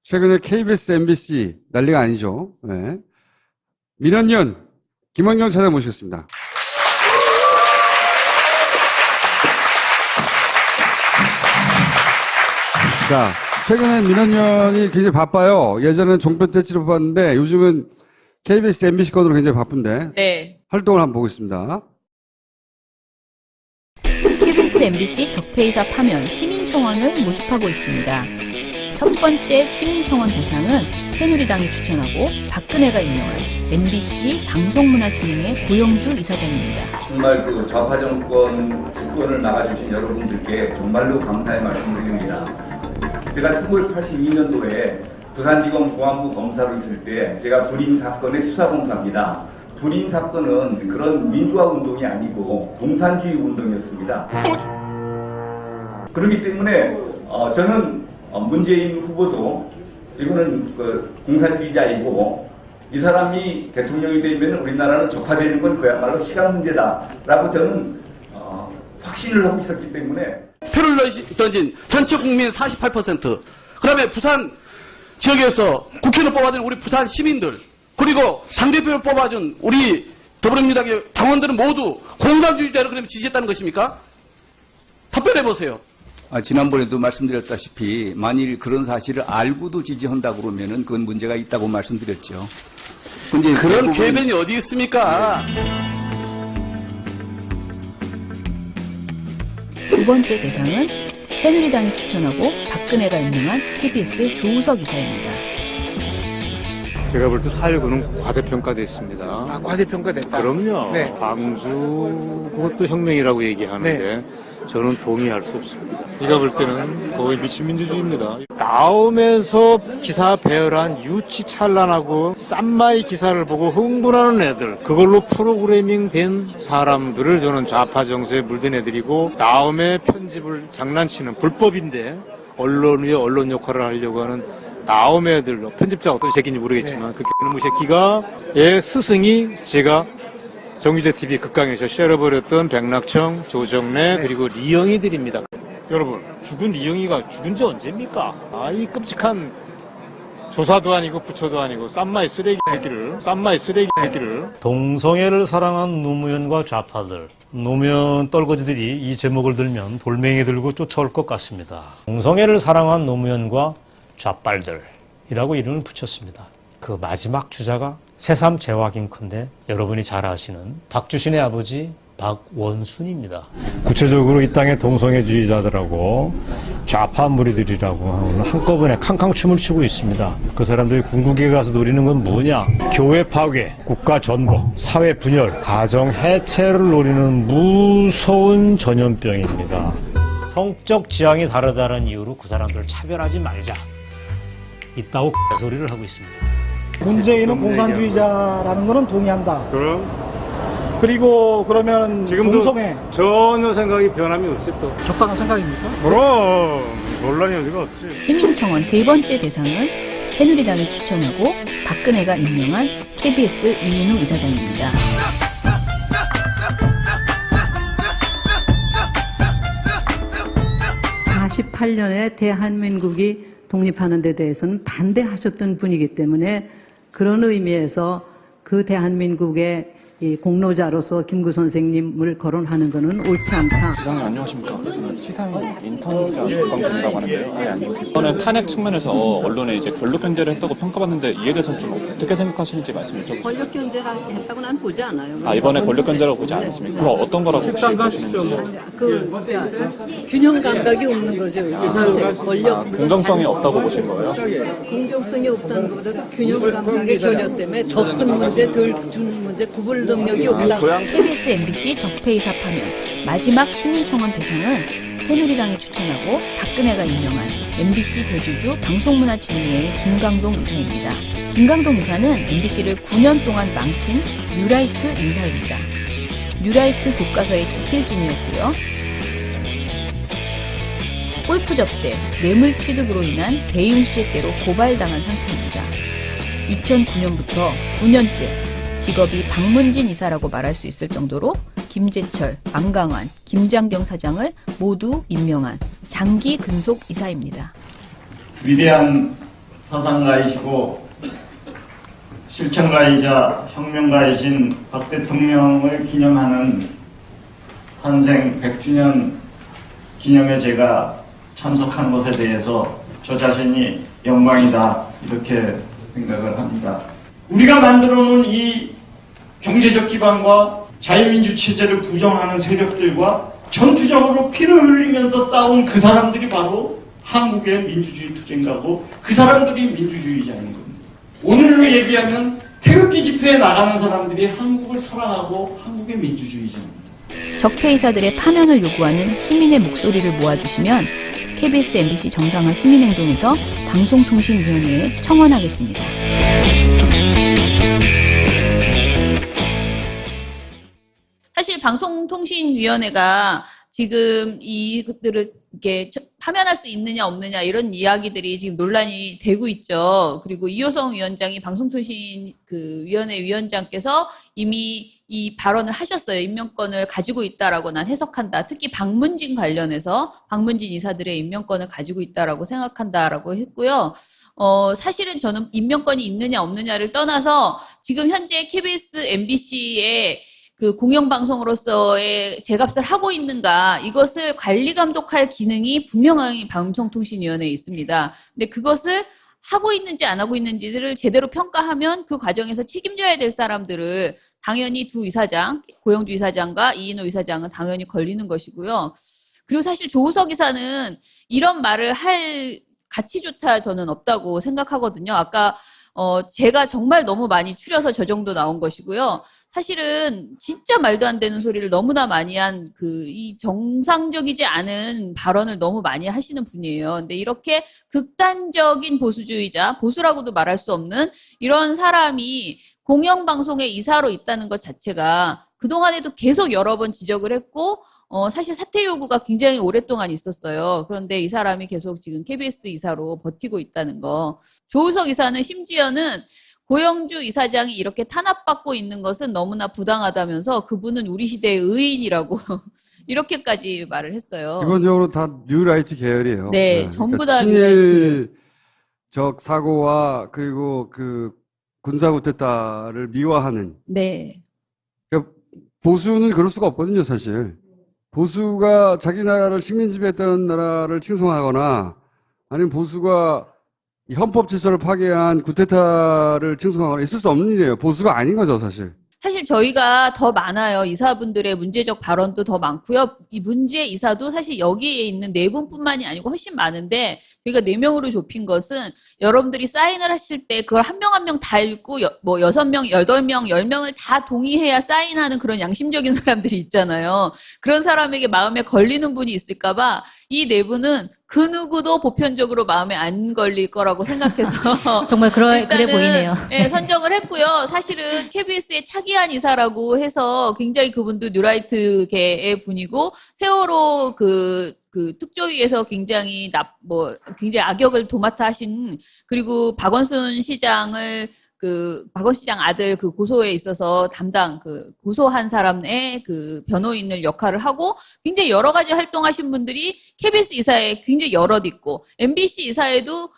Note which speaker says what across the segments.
Speaker 1: 최근에 KBS, MBC 난리가 아니죠. 네. 민원연 김원경 차장 모시겠습니다. 자, 최근에 민원연이 굉장히 바빠요. 예전에는 종편 떼치로 바빴는데 요즘은 KBS, MBC 건으로 굉장히 바쁜데
Speaker 2: 네.
Speaker 1: 활동을 한번 보겠습니다.
Speaker 2: KBS, MBC 적폐이사 파면 시민청원을 모집하고 있습니다. 첫 번째 시민청원 대상은 새누리당이 추천하고 박근혜가 임명한 MBC 방송문화진흥회 고영주 이사장입니다.
Speaker 3: 정말 그 좌파 정권 집권을 막아주신 여러분들께 정말로 감사의 말씀드립니다. 제가 1982년도에 부산지검 공안부 검사로 있을 때 제가 불임 사건의 수사검사입니다. 불임 사건은 그런 민주화 운동이 아니고 공산주의 운동이었습니다. 그렇기 때문에 저는 문재인 후보도 이거는 그 공산주의자이고 이 사람이 대통령이 되면 우리나라는 적화되는 건 그야말로 시간 문제다라고 저는 확신을 하고 있었기 때문에
Speaker 4: 표를 던진 전체 국민 48%, 그다음에 부산 지역에서 국회의원을 뽑아준 우리 부산 시민들, 그리고 당대표를 뽑아준 우리 더불어민주당의 당원들은 모두 공산주의자를 그러면 지지했다는 것입니까? 답변해보세요.
Speaker 5: 지난번에도 말씀드렸다시피 만일 그런 사실을 알고도 지지한다고 그러면은 그건 문제가 있다고 말씀드렸죠. 근데
Speaker 4: 그런 궤변이 어디 있습니까?
Speaker 2: 두 번째 대상은 새누리당이 추천하고 박근혜가 임명한 KBS 조우석 이사입니다.
Speaker 6: 제가 볼 때 4.19는 과대평가됐습니다.
Speaker 7: 아, 과대평가됐다.
Speaker 6: 그럼요.
Speaker 7: 네.
Speaker 6: 광주 그것도 혁명이라고 얘기하는데 저는 동의할 수 없습니다. 제가 볼 때는 거의 미친 민주주의입니다. 다음에서 기사 배열한 유치찬란하고 쌈마이 기사를 보고 흥분하는 애들, 그걸로 프로그래밍 된 사람들을 저는 좌파 정서에 물든 애들이고, 다음에 편집을 장난치는 불법인데 언론 위에 언론 역할을 하려고 하는 나옴 애들, 편집자가 어떤 새끼인지 모르겠지만 그 개놈의 새끼가 의 스승이 제가 정규제 TV 극강에서 쉐어버렸던 백낙청, 조정래 그리고 리영이들입니다. 여러분, 죽은 리영이가 죽은 지 언제입니까? 이 끔찍한 조사도 아니고 부처도 아니고 쌈마이 쓰레기 새끼를
Speaker 8: 동성애를 사랑한 노무현과 좌파들, 노무현 떨거지들이 이 제목을 들면 돌멩이 들고 쫓아올 것 같습니다. 동성애를 사랑한 노무현과 좌빨들이라고 이름을 붙였습니다. 그 마지막 주자가 새삼 재확인컨대 여러분이 잘 아시는 박주신의 아버지 박원순입니다. 구체적으로 이 땅의 동성애주의자들하고 좌파 무리들이라고 한꺼번에 캉캉춤을 추고 있습니다. 그 사람들이 궁극에 가서 노리는 건 뭐냐? 교회 파괴, 국가 전복, 사회 분열, 가정 해체를 노리는 무서운 전염병입니다. 성적 지향이 다르다는 이유로 그 사람들을 차별하지 말자. 있다고 소리를 하고 있습니다.
Speaker 9: 문재인은 공산주의자라는 거는 동의한다. 그리고 그러면
Speaker 6: 지금도
Speaker 9: 동성애
Speaker 6: 전혀 생각이 변함이 없이 또
Speaker 9: 적당한 생각입니까?
Speaker 6: 그럼 논란이 어디가 없지.
Speaker 2: 시민청원 세 번째 대상은 새누리당이 추천하고 박근혜가 임명한 KBS 이인우 이사장입니다.
Speaker 10: 48년에 대한민국이 독립하는 데 대해서는 반대하셨던 분이기 때문에 그런 의미에서 그 대한민국의 이 공로자로서 김구 선생님을 거론하는 것은 옳지 않다.
Speaker 11: 시장님 안녕하십니까? 저는 시사인 인턴 기자 박광준이라고 하는데요. 이번에 탄핵 측면에서 언론에 이제 권력 견제를 했다고 평가받는데 이에 대해서는 좀 어떻게 생각하시는지 말씀 여쭤보시죠.
Speaker 10: 권력 견제를 했다고 난 보지 않아요.
Speaker 11: 이번에 권력 견제라고 보지 않았습니까? 그럼 어떤 거라고 혹시 보시는지.
Speaker 10: 균형 감각이 없는 거죠. 이게 전체 권력
Speaker 11: 공정성이 없다고 보신 거예요?
Speaker 10: 공정성이 없다는 것보다도 균형 감각의 결여 때문에 더 큰 문제, 덜 준 문제, 구분 능력이 없다.
Speaker 2: KBS, MBC 적폐이사 파면 마지막 시민청원 대상은 새누리당이 추천하고 박근혜가 임명한 MBC 대주주 방송문화진흥회의 김강동 이사입니다. 김강동 이사는 MBC를 9년 동안 망친 뉴라이트 인사입니다. 뉴라이트 교과서의 집필진이었고요. 골프 접대, 뇌물 취득으로 인한 배임수재죄로 고발당한 상태입니다. 2009년부터 9년째 직업이 박문진 이사라고 말할 수 있을 정도로 김재철, 안강환, 김장경 사장을 모두 임명한 장기 근속 이사입니다.
Speaker 12: 위대한
Speaker 7: 사상가이시고 실천가이자 혁명가이신 박 대통령을 기념하는 탄생 100주년 기념에 제가 참석한 것에 대해서 저 자신이 영광이다 이렇게 생각을 합니다. 우리가 만들어 놓은 이 경제적 기반과 자유민주 체제를 부정하는 세력들과 전투적으로 피를 흘리면서 싸운 그 사람들이 바로 한국의 민주주의 투쟁가고 그 사람들이 민주주의자인 겁니다. 오늘로 얘기하면 태극기 집회에 나가는 사람들이 한국을 사랑하고 한국의 민주주의자입니다.
Speaker 2: 적폐이사들의 파면을 요구하는 시민의 목소리를 모아주시면 KBS, MBC 정상화 시민행동에서 방송통신위원회에 청원하겠습니다. 사실 방송통신위원회가 지금 이것들을 이렇게 파면할 수 있느냐 없느냐 이런 이야기들이 지금 논란이 되고 있죠. 그리고 이호성 위원장이 방송통신 위원회 위원장께서 이미 이 발언을 하셨어요. 임명권을 가지고 있다라고 난 해석한다. 특히 박문진 관련해서 박문진 이사들의 임명권을 가지고 있다라고 생각한다라고 했고요. 사실은 저는 임명권이 있느냐 없느냐를 떠나서 지금 현재 KBS, MBC의 그 공영방송으로서의 제값을 하고 있는가 이것을 관리 감독할 기능이 분명히 방송통신위원회에 있습니다. 근데 그것을 하고 있는지 안 하고 있는지를 제대로 평가하면 그 과정에서 책임져야 될 사람들을 당연히 두 이사장, 고영주 이사장과 이인호 이사장은 당연히 걸리는 것이고요. 그리고 사실 조우석 이사는 이런 말을 할 가치조차 저는 없다고 생각하거든요. 아까 제가 정말 너무 많이 추려서 저 정도 나온 것이고요. 사실은 진짜 말도 안 되는 소리를 너무나 많이 한 이 정상적이지 않은 발언을 너무 많이 하시는 분이에요. 근데 이렇게 극단적인 보수주의자, 보수라고도 말할 수 없는 이런 사람이 공영방송의 이사로 있다는 것 자체가 그동안에도 계속 여러 번 지적을 했고 사실 사퇴 요구가 굉장히 오랫동안 있었어요. 그런데 이 사람이 계속 지금 KBS 이사로 버티고 있다는 거. 조우석 이사는 심지어는 고영주 이사장이 이렇게 탄압받고 있는 것은 너무나 부당하다면서 그분은 우리 시대의 의인이라고 이렇게까지 말을 했어요.
Speaker 1: 기본적으로 다 뉴라이트 계열이에요.
Speaker 2: 네, 전부 다
Speaker 1: 친일적 사고와 그리고 군사 쿠데타를 미화하는.
Speaker 2: 네.
Speaker 1: 그러니까 보수는 그럴 수가 없거든요, 사실. 보수가 자기 나라를 식민 지배했던 나라를 칭송하거나 아니면 보수가 이 헌법 질서를 파괴한 쿠데타를 칭송하거나 있을 수 없는 일이에요. 보수가 아닌 거죠, 사실.
Speaker 2: 사실 저희가 더 많아요. 이사분들의 문제적 발언도 더 많고요. 이 문제 이사도 사실 여기에 있는 네 분뿐만이 아니고 훨씬 많은데 저희가 4명으로 좁힌 것은 여러분들이 사인을 하실 때 그걸 한 명 한 명 다 읽고 6명, 8명, 10명을 다 동의해야 사인하는 그런 양심적인 사람들이 있잖아요. 그런 사람에게 마음에 걸리는 분이 있을까 봐 이 네 분은 그 누구도 보편적으로 마음에 안 걸릴 거라고 생각해서
Speaker 12: 정말 그래 보이네요.
Speaker 2: 네, 선정을 했고요. 사실은 KBS의 차기한 이사라고 해서 굉장히 그분도 뉴라이트계의 분이고 세월호 그 특조위에서 굉장히 굉장히 악역을 도맡아 하신 그리고 박원순 시장을 박원 시장 아들 고소에 있어서 담당 고소한 사람의 변호인을 역할을 하고 굉장히 여러 가지 활동하신 분들이 KBS 이사에 굉장히 여럿 있고 MBC 이사에도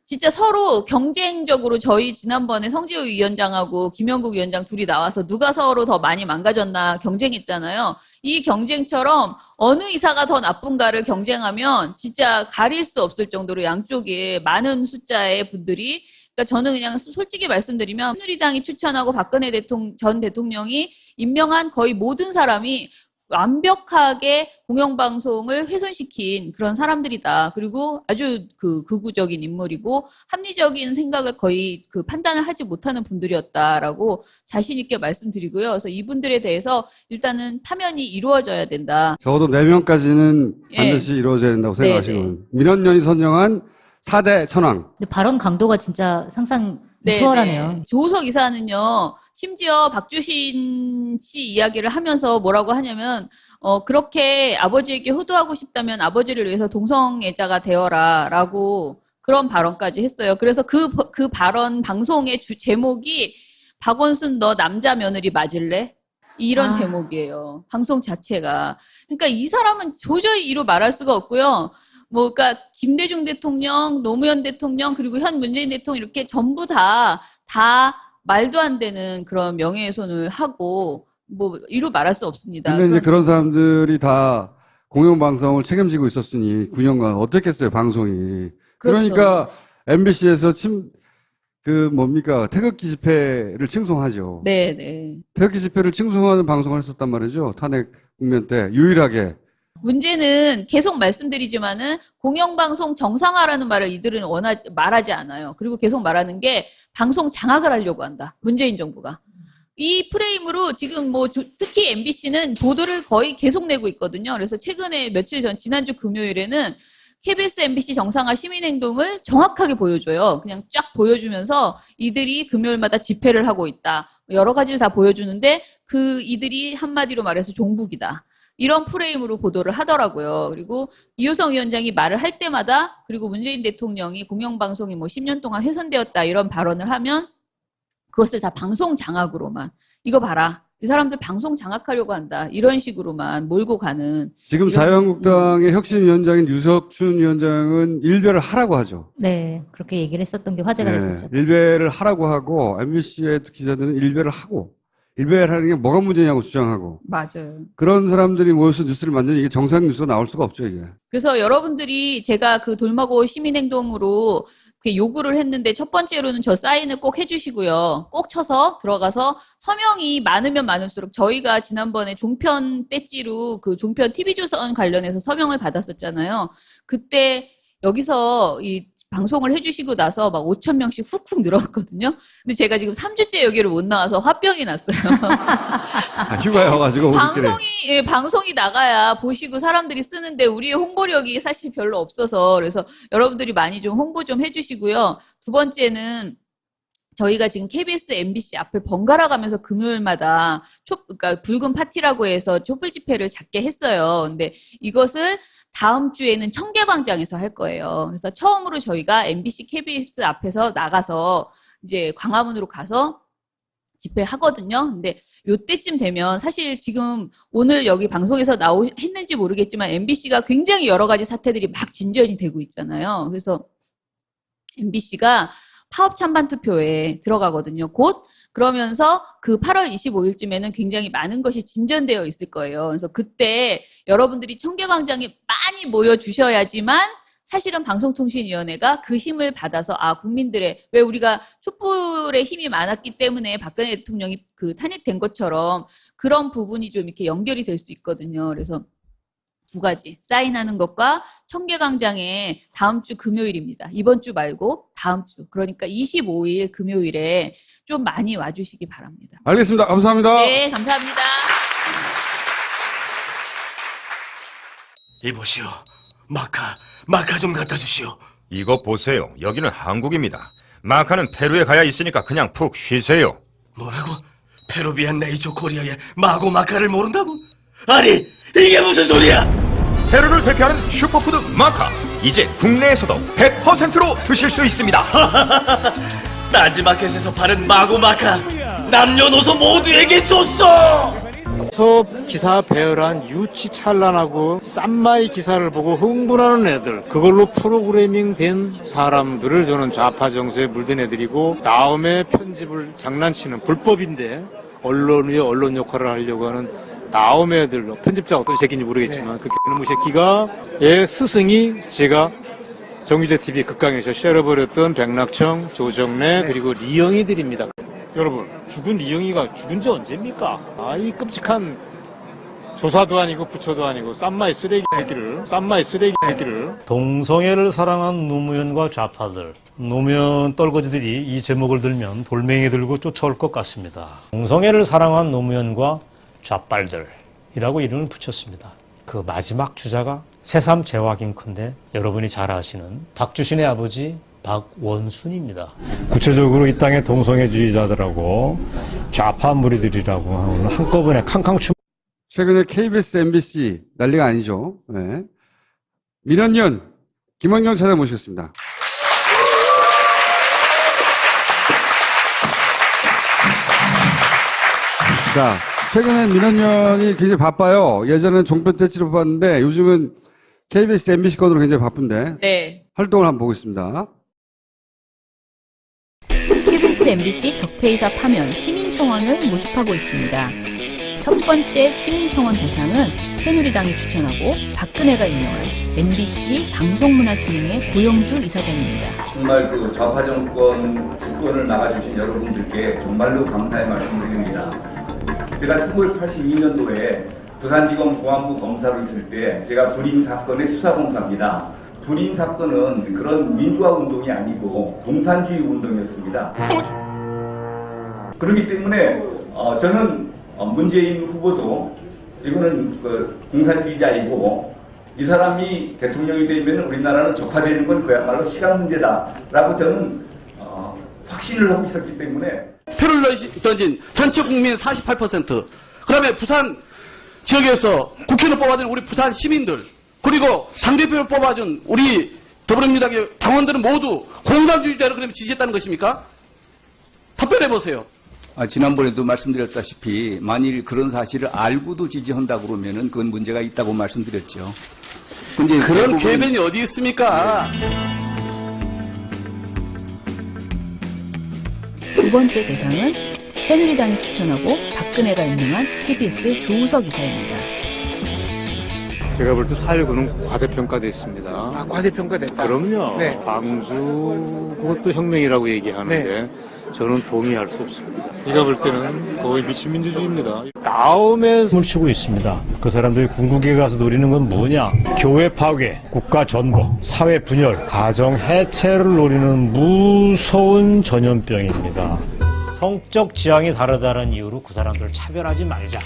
Speaker 2: 진짜 서로 경쟁적으로 저희 지난번에 성지호 위원장하고 김영국 위원장 둘이 나와서 누가 서로 더 많이 망가졌나 경쟁했잖아요. 이 경쟁처럼 어느 이사가 더 나쁜가를 경쟁하면 진짜 가릴 수 없을 정도로 양쪽에 많은 숫자의 분들이 그러니까 저는 그냥 솔직히 말씀드리면 새누리당이 추천하고 박근혜 전 대통령이 임명한 거의 모든 사람이 완벽하게 공영방송을 훼손시킨 그런 사람들이다. 그리고 아주 극우적인 인물이고 합리적인 생각을 거의 판단을 하지 못하는 분들이었다라고 자신 있게 말씀드리고요. 그래서 이분들에 대해서 일단은 파면이 이루어져야 된다.
Speaker 1: 적어도 4명까지는 반드시 이루어져야 된다고 생각하시는 민원연이 선정한 4대 천왕.
Speaker 12: 근데 발언 강도가 진짜 상상 초월하네요.
Speaker 2: 조우석 이사는요, 심지어 박주신 씨 이야기를 하면서 뭐라고 하냐면, 그렇게 아버지에게 효도하고 싶다면 아버지를 위해서 동성애자가 되어라, 라고 그런 발언까지 했어요. 그래서 그 발언 방송의 제목이 박원순 너 남자 며느리 맞을래? 이런 제목이에요. 방송 자체가. 그러니까 이 사람은 도저히 이로 말할 수가 없고요. 그러니까 김대중 대통령, 노무현 대통령, 그리고 현 문재인 대통령 이렇게 전부 다 말도 안 되는 그런 명예훼손을 하고, 이루 말할 수 없습니다.
Speaker 1: 근데 이제 그런 사람들이 다 공영방송을 책임지고 있었으니 9년간 어떻겠어요, 방송이.
Speaker 2: 그렇죠.
Speaker 1: 그러니까 MBC에서 태극기 집회를 칭송하죠.
Speaker 2: 네.
Speaker 1: 태극기 집회를 칭송하는 방송을 했었단 말이죠. 탄핵 국면 때 유일하게.
Speaker 2: 문제는 계속 말씀드리지만은 공영방송 정상화라는 말을 이들은 말하지 않아요. 그리고 계속 말하는 게 방송 장악을 하려고 한다. 문재인 정부가. 이 프레임으로 지금 특히 MBC는 보도를 거의 계속 내고 있거든요. 그래서 최근에 며칠 전, 지난주 금요일에는 KBS, MBC 정상화 시민행동을 정확하게 보여줘요. 그냥 쫙 보여주면서 이들이 금요일마다 집회를 하고 있다. 여러 가지를 다 보여주는데 이들이 한마디로 말해서 종북이다. 이런 프레임으로 보도를 하더라고요. 그리고 이효성 위원장이 말을 할 때마다, 그리고 문재인 대통령이 공영방송이 10년 동안 훼손되었다 이런 발언을 하면 그것을 다 방송 장악으로만, 이거 봐라, 이 사람들 방송 장악하려고 한다, 이런 식으로만 몰고 가는.
Speaker 1: 지금 자유한국당의 혁신위원장인 유석춘 위원장은 일배를 하라고 하죠.
Speaker 12: 네, 그렇게 얘기를 했었던 게 화제가 됐었죠.
Speaker 1: 일배를 하라고 하고, MBC의 기자들은 일배를 하고, 일배를 하는 게 뭐가 문제냐고 주장하고.
Speaker 2: 맞아요.
Speaker 1: 그런 사람들이 모여서 뉴스를 만드는 이게 정상 뉴스가 나올 수가 없죠, 이게.
Speaker 2: 그래서 여러분들이 제가 돌마고 시민행동으로 요구를 했는데, 첫 번째로는 저 사인을 꼭 해주시고요. 꼭 쳐서 들어가서 서명이 많으면 많을수록, 저희가 지난번에 종편 떼찌로 종편 TV조선 관련해서 서명을 받았었잖아요. 그때 여기서 방송을 해주시고 나서 5,000명씩 훅훅 늘었거든요. 근데 제가 지금 3주째 여기를 못 나와서 화병이 났어요.
Speaker 1: 휴가에 와가지고.
Speaker 2: 방송이 나가야 보시고 사람들이 쓰는데 우리의 홍보력이 사실 별로 없어서, 그래서 여러분들이 많이 좀 홍보 좀 해주시고요. 두 번째는 저희가 지금 KBS, MBC 앞을 번갈아 가면서 금요일마다 그러니까 붉은 파티라고 해서 촛불 집회를 작게 했어요. 근데 이것을 다음 주에는 청계광장에서 할 거예요. 그래서 처음으로 저희가 MBC, KBS 앞에서 나가서 이제 광화문으로 가서 집회하거든요. 근데 요때쯤 되면, 사실 지금 오늘 여기 방송에서 했는지 모르겠지만 MBC가 굉장히 여러 가지 사태들이 막 진전이 되고 있잖아요. 그래서 MBC가 파업 찬반 투표에 들어가거든요. 곧. 그러면서 8월 25일쯤에는 굉장히 많은 것이 진전되어 있을 거예요. 그래서 그때 여러분들이 청계광장에 많이 모여주셔야지만 사실은 방송통신위원회가 그 힘을 받아서, 국민들의, 왜 우리가 촛불의 힘이 많았기 때문에 박근혜 대통령이 탄핵된 것처럼 그런 부분이 좀 이렇게 연결이 될 수 있거든요. 그래서 두 가지, 사인하는 것과 청계광장에 다음 주 금요일입니다. 이번 주 말고 다음 주, 그러니까 25일 금요일에 좀 많이 와주시기 바랍니다.
Speaker 1: 알겠습니다. 감사합니다.
Speaker 2: 네, 감사합니다.
Speaker 13: 이보시오. 마카 좀 갖다 주시오.
Speaker 14: 이거 보세요. 여기는 한국입니다. 마카는 페루에 가야 있으니까 그냥 푹 쉬세요.
Speaker 13: 뭐라고? 페루비안 네이처 코리아의 마고 마카를 모른다고? 아니, 이게 무슨 소리야?
Speaker 14: 페루를 대표하는 슈퍼푸드 마카. 이제 국내에서도 100%로 드실 수 있습니다.
Speaker 13: 딴지마켓에서 파는 마고 마카, 남녀노소 모두에게 줬어!
Speaker 6: 기사 배열한 유치찬란하고 쌈마이 기사를 보고 흥분하는 애들, 그걸로 프로그래밍 된 사람들을 저는 좌파 정서에 물든 애들이고, 다음에 편집을 장난치는 불법인데 언론 위에 언론 역할을 하려고 하는 나옴의 애들, 편집자가 어떤 새끼인지 모르겠지만 그 개놈의 새끼가 스승이 제가 정규제 TV 극강에서 쉐어버렸던 백낙청, 조정래 그리고 리영이들입니다. 여러분, 죽은 리영이가 죽은 지 언제입니까? 이 끔찍한 조사도 아니고 부처도 아니고 쌈마이 쓰레기 새끼를.
Speaker 8: 동성애를 사랑한 노무현과 좌파들, 노무현 떨거지들이 이 제목을 들면 돌멩이 들고 쫓아올 것 같습니다. 동성애를 사랑한 노무현과 좌빨들이라고 이름을 붙였습니다. 그 마지막 주자가 새삼 재확인컨대 여러분이 잘 아시는 박주신의 아버지 박원순입니다. 구체적으로 이 땅의 동성애주의자들하고 좌파 무리들이라고 하는 한꺼번에 캉캉춤.
Speaker 1: 최근에 KBS, MBC 난리가 아니죠. 네. 민원연 김원경 차장 모시겠습니다. 자, 최근에 민원연이 굉장히 바빠요. 예전에는 종편 떼찌로 봤는데 요즘은 KBS, MBC 건으로 굉장히 바쁜데
Speaker 2: 네.
Speaker 1: 활동을 한번 보겠습니다.
Speaker 2: KBS, MBC 적폐이사 파면 시민청원을 모집하고 있습니다. 첫 번째 시민청원 대상은 새누리당이 추천하고 박근혜가 임명한 MBC 방송문화진흥회 고영주 이사장입니다.
Speaker 3: 정말 그 좌파 정권 집권을 막아주신 여러분들께 정말로 감사의 말씀드립니다. 제가 1982년도에 부산지검 공안부 검사로 있을 때 제가 불임 사건의 수사검사입니다. 불임 사건은 그런 민주화 운동이 아니고 공산주의 운동이었습니다. 그렇기 때문에 저는 문재인 후보도 이거는 그 공산주의자이고 이 사람이 대통령이 되면 우리나라는 적화되는 건 그야말로 시간 문제다라고 저는 확신을 하고 있었기 때문에
Speaker 4: 표를 던진 전체 국민 48%, 그다음에 부산 지역에서 국회의원을 뽑아준 우리 부산 시민들, 그리고 당대표를 뽑아준 우리 더불어민주당의 당원들은 모두 공산주의자를 그러면 지지했다는 것입니까? 답변해보세요.
Speaker 5: 지난번에도 말씀드렸다시피 만일 그런 사실을 알고도 지지한다고 그러면은 그건 문제가 있다고 말씀드렸죠. 근데
Speaker 4: 그런 궤변이 어디 있습니까?
Speaker 2: 두 번째 대상은 새누리당이 추천하고 박근혜가 임명한 KBS 조우석 이사입니다.
Speaker 6: 제가 볼 때 4.19는 과대평가됐습니다.
Speaker 15: 아, 과대평가됐다.
Speaker 6: 그럼요.
Speaker 15: 네.
Speaker 6: 방주 그것도 혁명이라고 얘기하는데 저는 동의할 수 없습니다. 제가 볼 때는 거의 미친 민주주의입니다. 싸움에 숨을 쉬고 있습니다. 그 사람들이 궁극에 가서 노리는 건 뭐냐? 교회 파괴, 국가 전복, 사회 분열, 가정 해체를 노리는 무서운 전염병입니다. 성적 지향이 다르다는 이유로 그 사람들을 차별하지 말자.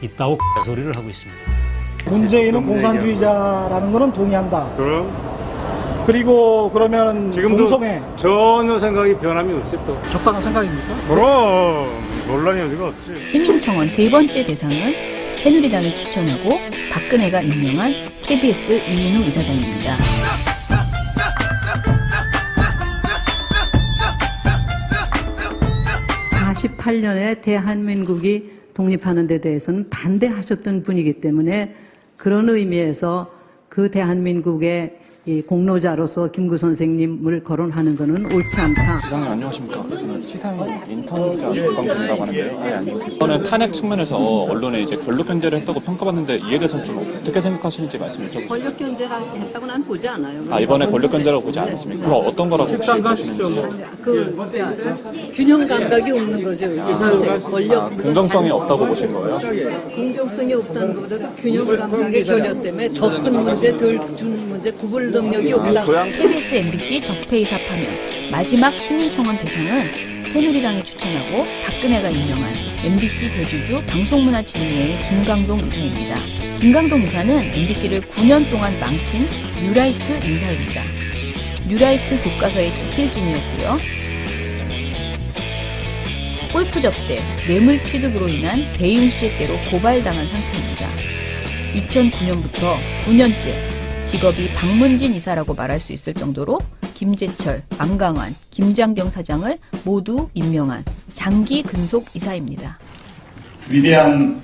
Speaker 6: 있다고 소리를 하고 있습니다.
Speaker 9: 문재인은 공산주의자라는 거는 동의한다.
Speaker 6: 그럼?
Speaker 9: 그리고 그러면
Speaker 6: 지금도
Speaker 9: 동성애
Speaker 6: 전혀 생각이 변함이 없지 또.
Speaker 9: 적당한 생각입니까?
Speaker 6: 그럼 논란이 어디가 없지.
Speaker 2: 시민청원 세 번째 대상은 새누리당이 추천하고 박근혜가 임명한 KBS 이인우 이사장입니다.
Speaker 10: (48년에) 대한민국이 독립하는 데 대해서는 반대하셨던 분이기 때문에 그런 의미에서 그 대한민국의 이 공로자로서 김구 선생님을 거론하는 것은 옳지 않다.
Speaker 11: 이사장님 안녕하십니까? 저는 시사인 인턴 기자 박광준이라고 하는데요. 이번에 탄핵 측면에서 언론에 이제 권력 견제를 했다고 평가받는데 이에 대해서 좀 어떻게 생각하시는지 말씀 여쭤보시죠.
Speaker 10: 권력 견제를 했다고 난 보지 않아요.
Speaker 11: 이번에 권력 견제라고 보지 않았습니까? 그럼 어떤 거라고 혹시 보시는지.
Speaker 10: 균형 감각이 없는 거죠. 이게 전체 권력
Speaker 11: 공정성이 없다고 보신 거예요?
Speaker 10: 공정성이 없다는 것보다도 균형 감각의 결여 때문에 더 큰 문제, 덜 준 문제, 구분 능력이 없다.
Speaker 2: KBS, MBC 적폐이사 파면 마지막 시민청원 대상은 새누리당이 추천하고 박근혜가 임명한 MBC 대주주 방송문화진흥회의 김광동 이사입니다. 김광동 이사는 MBC를 9년 동안 망친 뉴라이트 인사입니다. 뉴라이트 교과서의 집필진이었고요. 골프 접대, 뇌물 취득으로 인한 배임수재죄로 고발당한 상태입니다. 2009년부터 9년째 직업이 박문진 이사라고 말할 수 있을 정도로 김재철, 안강환, 김장경 사장을 모두 임명한 장기 근속 이사입니다.
Speaker 7: 위대한